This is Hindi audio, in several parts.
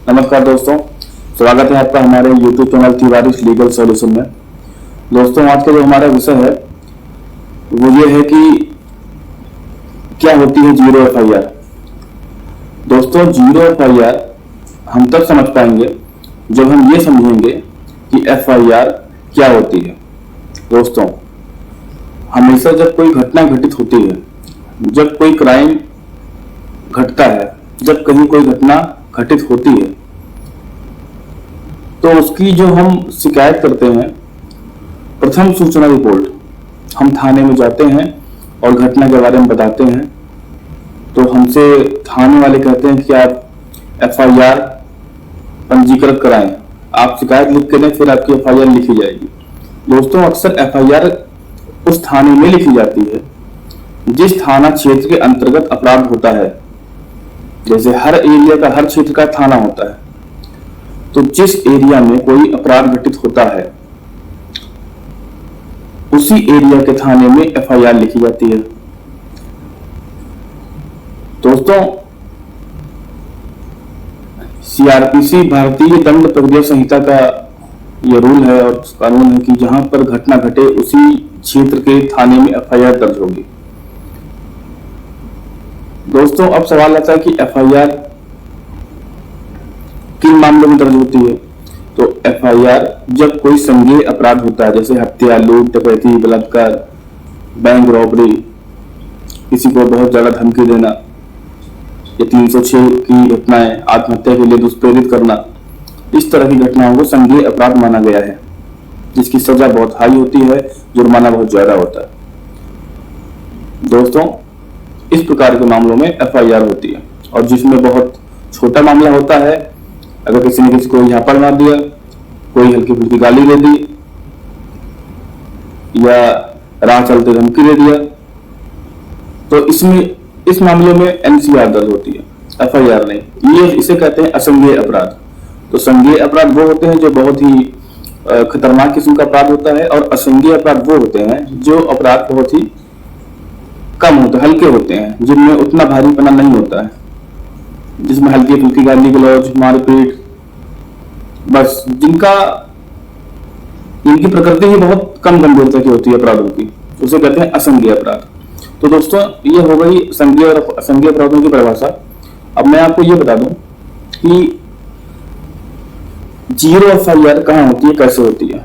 नमस्कार दोस्तों, स्वागत है आपका हमारे YouTube channel Tiwari legal solution में। दोस्तों, आज का जो हमारा विषय है वो ये है कि क्या होती है जीरो FIR। दोस्तों, जीरो FIR हम तब समझ पाएंगे जब हम ये समझेंगे कि FIR क्या होती है। दोस्तों, हमेशा जब कोई घटना घटित होती है, जब कोई क्राइम घटता है, जब कहीं कोई घटना घटित होती है, तो उसकी जो हम शिकायत करते हैं, प्रथम सूचना रिपोर्ट हम थाने में जाते हैं और घटना के बारे में बताते हैं। तो हमसे थाने वाले कहते हैं कि आप FIR पंजीकृत कराएं, आप शिकायत लिख के दें, फिर आपकी FIR लिखी जाएगी। दोस्तों, अक्सर FIR उस थाने में लिखी जाती है जिस थाना क्षेत्र के अंतर्गत अपराध होता है। जैसे हर एरिया का, हर क्षेत्र का थाना होता है, तो जिस एरिया में कोई अपराध घटित होता है उसी एरिया के थाने में FIR लिखी जाती है। दोस्तों, CRPC भारतीय दंड प्रक्रिया संहिता का यह रूल है और कानून है कि जहां पर घटना घटे उसी क्षेत्र के थाने में FIR दर्ज होगी। दोस्तों, अब सवाल आता है कि FIR किन मामलों में दर्ज होती है। तो FIR जब कोई संज्ञेय अपराध होता है, जैसे हत्या, लूट, डकैती, बलात्कार, बैंक रॉबरी, किसी को बहुत ज्यादा धमकी देना, या 306 की घटनाएं, आत्महत्या के लिए दुष्प्रेरित करना, इस तरह की घटनाओं को संज्ञेय अपराध माना गया है, जिसकी सजा बहुत हाई होती है, जुर्माना बहुत ज्यादा होता है। दोस्तों, इस प्रकार के मामलों में FIR होती है। और जिसमें बहुत छोटा मामला होता है, अगर किसी ने किसी को झापड़ मार दिया, कोई हल्की फुल्की गाली दे दी या राह चलते धमकी दे दिया, तो इस मामले में NCR दर्ज होती है, FIR नहीं। ये इसे कहते हैं असंज्ञेय अपराध। तो संज्ञेय अपराध वो होते हैं जो बहुत ही खतरनाक किस्म का अपराध होता है, और असंज्ञेय अपराध वो होते हैं जो अपराध बहुत ही कम होते, हल्के होते हैं, जिनमें उतना भारीपना नहीं होता है, जिसमें हल्की फुल्की गाली गलौज, मारपीट, बस जिनकी प्रकृति ही बहुत कम गंभीरता की होती है अपराधों की, उसे कहते हैं असंज्ञेय अपराध। तो दोस्तों, ये हो गई संज्ञेय और असंज्ञेय अपराधों की परिभाषा। अब मैं आपको ये बता दूं कि जीरो FIR कहाँ होती है, कैसे होती है।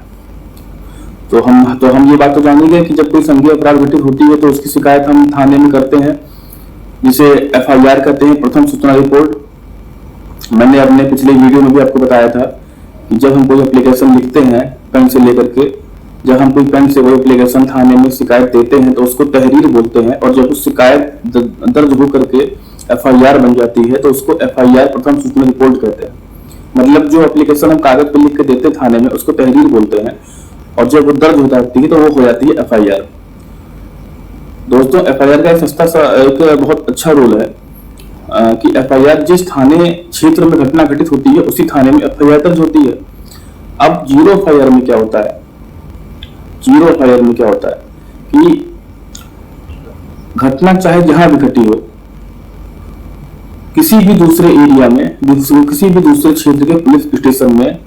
तो हम ये बात तो जानेंगे कि जब कोई संज्ञेय अपराध घटित होती है तो उसकी शिकायत हम थाने में करते हैं, जिसे FIR कहते हैं, प्रथम सूचना रिपोर्ट। मैंने अपने पिछले वीडियो में भी आपको बताया था कि जब हम कोई एप्लीकेशन लिखते हैं पेन से लेकर के, जब हम कोई पेन से वो एप्लीकेशन थाने में शिकायत देते हैं तो उसको तहरीर बोलते हैं, और जब उस शिकायत दर्ज हो करके FIR बन जाती है तो उसको FIR प्रथम सूचना रिपोर्ट कहते हैं। मतलब जो एप्लीकेशन हम कागज पर लिख के देते थाने में उसको तहरीर बोलते हैं, और जब वो दर्ज हो जाती है तो वो हो जाती है FIR। दोस्तों, FIR का एक बहुत अच्छा रूल है कि FIR जिस थाने क्षेत्र में घटना घटित होती है उसी थाने में FIR दर्ज होती है। अब जीरो FIR में क्या होता है, जीरो FIR में क्या होता है कि घटना चाहे जहां भी घटी हो, किसी भी दूसरे एरिया में, किसी भी दूसरे क्षेत्र के पुलिस स्टेशन में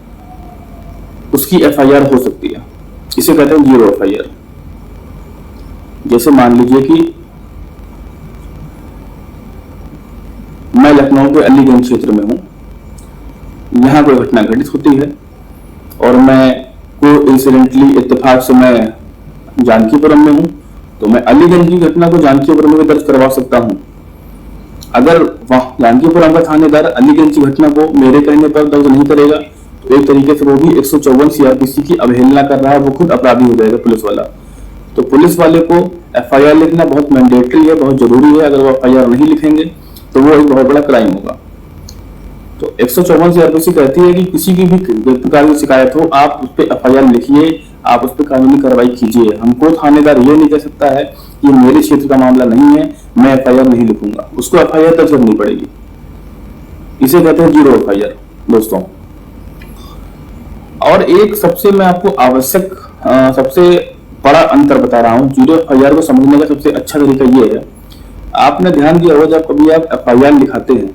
उसकी FIR हो सकती है। इसे कहते हैं जीरो FIR। जैसे मान लीजिए कि मैं लखनऊ के अलीगंज क्षेत्र में हूं, यहां कोई घटना घटित होती है और मैं को इंसिडेंटली इत्तेफाक से मैं जानकीपुरम में हूं, तो मैं अलीगंज की घटना को जानकीपुरम में दर्ज करवा सकता हूं। अगर वह जानकीपुरम का थानेदार अलीगंज की घटना को मेरे कहने पर दर्ज नहीं करेगा तो एक तरीके से वो भी 154 CRPC की अवहेलना कर रहा है, वो खुद अपराधी हो जाएगा पुलिस वाला। तो पुलिस वाले को FIR लिखना बहुत मैंडेटरी है, बहुत जरूरी है। अगर वो FIR नहीं लिखेंगे तो वो एक बहुत बड़ा क्राइम होगा। तो 154 CRPC कहती है कि किसी की भी प्रकार की शिकायत हो, आप उस पर FIR लिखिए, आप उस पर कानूनी कार्रवाई कीजिए। हमको थानेदार ये नहीं कह सकता है कि मेरे क्षेत्र का मामला नहीं है, मैं FIR नहीं लिखूंगा, उसको FIR दर्ज करनी पड़ेगी। इसे कहते हैं जीरो FIR। दोस्तों, और एक सबसे मैं आपको आवश्यक सबसे बड़ा अंतर बता रहा हूं, जीरो FIR को समझने का सबसे अच्छा तरीका ये है, आपने ध्यान दिया होगा जब कभी आप FIR लिखाते हैं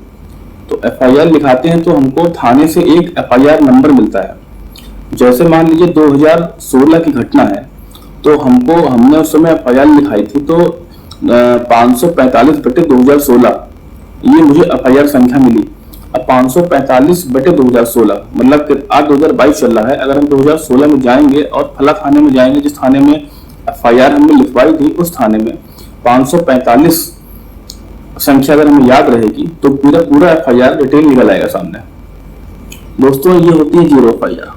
तो तो एफआईआर लिखाते हैं तो हमको थाने से एक एफआईआर नंबर मिलता है। जैसे मान लीजिए 2016 की घटना है, तो हमने उस समय एफआईआर लिखाई थी, तो 545/2016 ये मुझे एफआईआर संख्या मिली। अब 545/2016 मतलब कि आज 2022 चल रहा है। अगर हम 2016 में जाएंगे और फला थाने में जाएंगे, जिस थाने में एफआईआर हमने लिखवाई थी, उस थाने में 545 संख्या अगर हमें याद रहेगी तो पूरा एफआईआर डिटेल निकल आएगा सामने। दोस्तों ये होती है जीरो एफआईआर।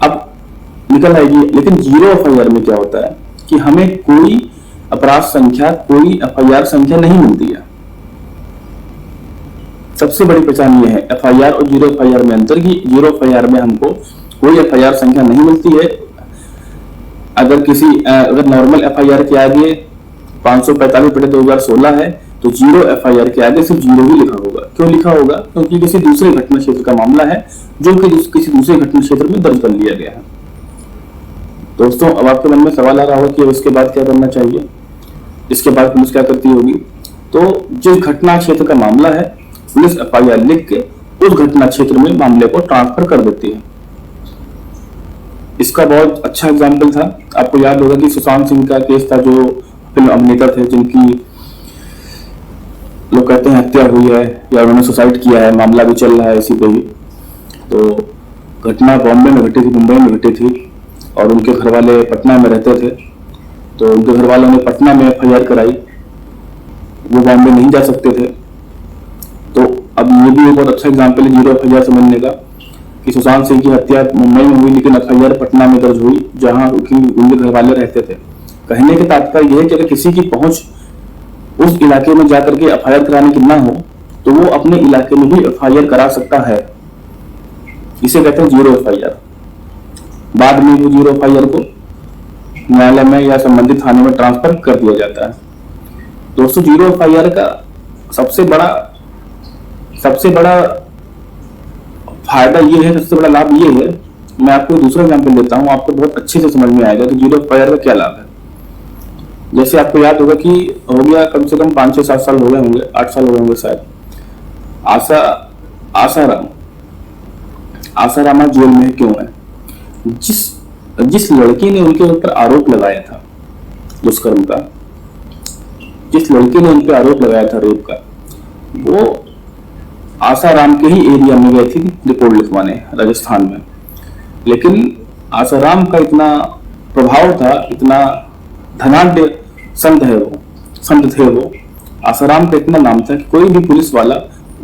अब निकल आएगी, लेकिन जीरो एफआईआर में क्या होता है कि हमें कोई अपराध संख्या, कोई एफआईआर संख्या नहीं मिलती है। सबसे बड़ी पहचान ये है एफआईआर और जीरो एफआईआर में अंतर की। जीरो एफआईआर में हमको कोई एफआईआर संख्या नहीं मिलती है। अगर नॉर्मल एफआईआर के आगे 545/2016 है, तो जीरो एफआईआर के आगे सिर्फ जीरो ही लिखा होगा। क्यों लिखा होगा? क्योंकि किसी दूसरे घटना क्षेत्र का मामला है, जो कि किसी दूसरे घटना क्षेत्र में दर्ज कर लिया गया है। दोस्तों अब आपके मन में सवाल आ रहा होगा कि इसके बाद क्या करना चाहिए, इसके बाद पुलिस क्या करती होगी। तो जिस घटना क्षेत्र का मामला है, पुलिस एफआईआर लिख के उस घटना क्षेत्र में मामले को ट्रांसफर कर देती है। इसका बहुत अच्छा एग्जाम्पल था। आपको याद होगा कि सुशांत सिंह का केस था, जो फिल्म अभिनेता थे, जिनकी लोग कहते हैं हत्या हुई है या उन्होंने सुसाइड किया है। मामला भी चल रहा है इसी पे ही। तो घटना बॉम्बे में घटी थी, मुंबई में घटी थी, और उनके घर वाले पटना में रहते थे। तो उनके घर वालों ने पटना में एफआईआर कराई, वो बॉम्बे नहीं जा सकते थे। तो अब ये भी एक बहुत अच्छा एग्जाम्पल है जीरो एफआईआर समझने का, कि सुशांत सिंह की हत्या मुंबई में हुई, लेकिन एफआईआर पटना में दर्ज हुई, जहां उनके घर वाले रहते थे। कहने के तात्पर्य यह है कि अगर किसी की पहुंच उस इलाके में जाकर के एफआईआर कराने की ना हो, तो वो अपने इलाके में भी एफआईआर करा सकता है। इसे कहते हैं जीरो एफआईआर। बाद में वो जीरो एफआईआर को न्यायालय में या संबंधित थाने में ट्रांसफर कर दिया जाता है। दोस्तों जीरो एफआईआर का सबसे बड़ा फायदा ये है, सबसे बड़ा लाभ ये है। मैं आपको दूसरा एग्जाम्पल देता हूँ, आपको बहुत अच्छे से समझ में आएगा कि जीरो एफआईआर का क्या लाभ है। जैसे आपको याद होगा कि हो गया कम से कम 5 से 7 साल हो गए होंगे, 8 साल हो गए होंगे शायद, आसाराम जेल में क्यों है? जिस लड़की ने उनके ऊपर आरोप लगाया था दुष्कर्म का, जिस लड़की ने उन पर आरोप लगाया था रेप का, वो आसाराम के ही एरिया में गई थी रिपोर्ट लिखवाने, राजस्थान में। लेकिन आसाराम का इतना प्रभाव था, इतना धनाढ्य संत थे वो। आसाराम का इतना नाम था कि कोई भी पुलिस वाला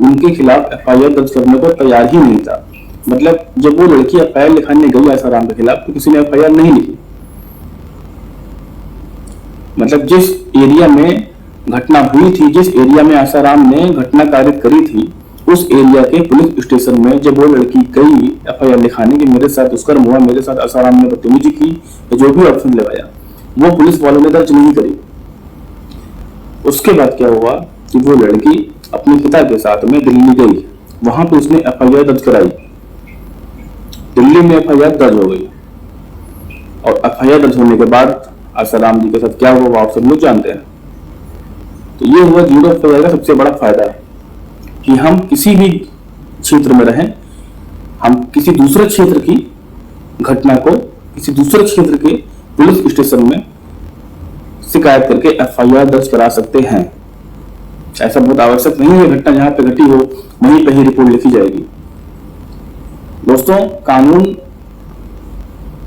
उनके खिलाफ एफआईआर दर्ज करने को तैयार ही नहीं था। मतलब जब वो लड़की एफआईआर लिखाने गई आसाराम के खिलाफ, तो किसी ने एफआईआर नहीं लिखी। मतलब जिस एरिया में घटना हुई थी, जिस एरिया में आसाराम ने घटना कारित करी थी, उस एरिया के पुलिस स्टेशन में जब वो लड़की गई एफआईआर लिखाने की मेरे साथ दुष्कर्म हुआ, मेरे साथ आसाराम ने बदतमीजी की, जो भी ऑप्शन लगाया, वो पुलिस वालों ने दर्ज नहीं करी। उसके बाद क्या हुआ कि वो लड़की अपने पिता के साथ में दिल्ली गई, वहां पे उसने एफआईआर दर्ज कराई। दिल्ली में एफआईआर दर्ज हो गई, और एफआईआर दर्ज होने के बाद आसाराम जी के साथ क्या हुआ आप सब लोग जानते हैं। तो ये हुआ जीरो एफआईआर का सबसे बड़ा फायदा, कि हम किसी भी क्षेत्र में रहें, हम किसी दूसरे क्षेत्र की घटना को किसी दूसरे क्षेत्र के पुलिस स्टेशन में शिकायत करके एफआईआर दर्ज करा सकते हैं। ऐसा बहुत आवश्यक नहीं है घटना जहां पे घटी हो वहीं पे ही रिपोर्ट लिखी जाएगी। दोस्तों कानून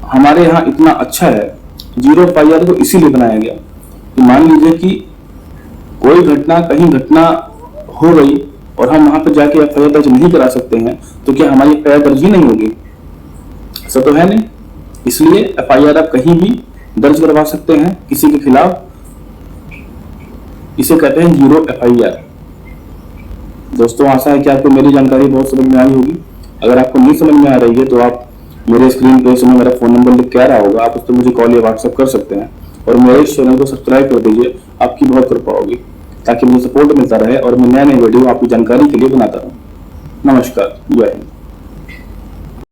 हमारे यहाँ इतना अच्छा है, जीरो एफआईआर को इसीलिए बनाया गया कि मान लीजिए कि कोई घटना कहीं घटना हो गई और हम वहां पर जाके एफआईआर दर्ज नहीं करा सकते हैं, तो क्या हमारी एफआईआर दर्ज ही नहीं होगी? ऐसा तो है नहीं। इसलिए एफआईआर आप कहीं भी दर्ज करवा सकते हैं किसी के खिलाफ। इसे कहते हैं जीरो एफआईआर। दोस्तों आशा है कि आपको मेरी जानकारी बहुत समझ में आई होगी। अगर आपको नहीं समझ में आ रही है तो आप मेरे स्क्रीन पे इसमें मेरा फोन नंबर लिख के आ रहा होगा, आप उस पर मुझे कॉल या व्हाट्सएप कर सकते हैं। और मेरे इस चैनल को सब्सक्राइब कर दीजिए, आपकी बहुत कृपा होगी, ताकि मुझे सपोर्ट मिलता रहे और मैं नए वीडियो आपकी जानकारी के लिए बनाता रहूं। नमस्कार, जय हिंद।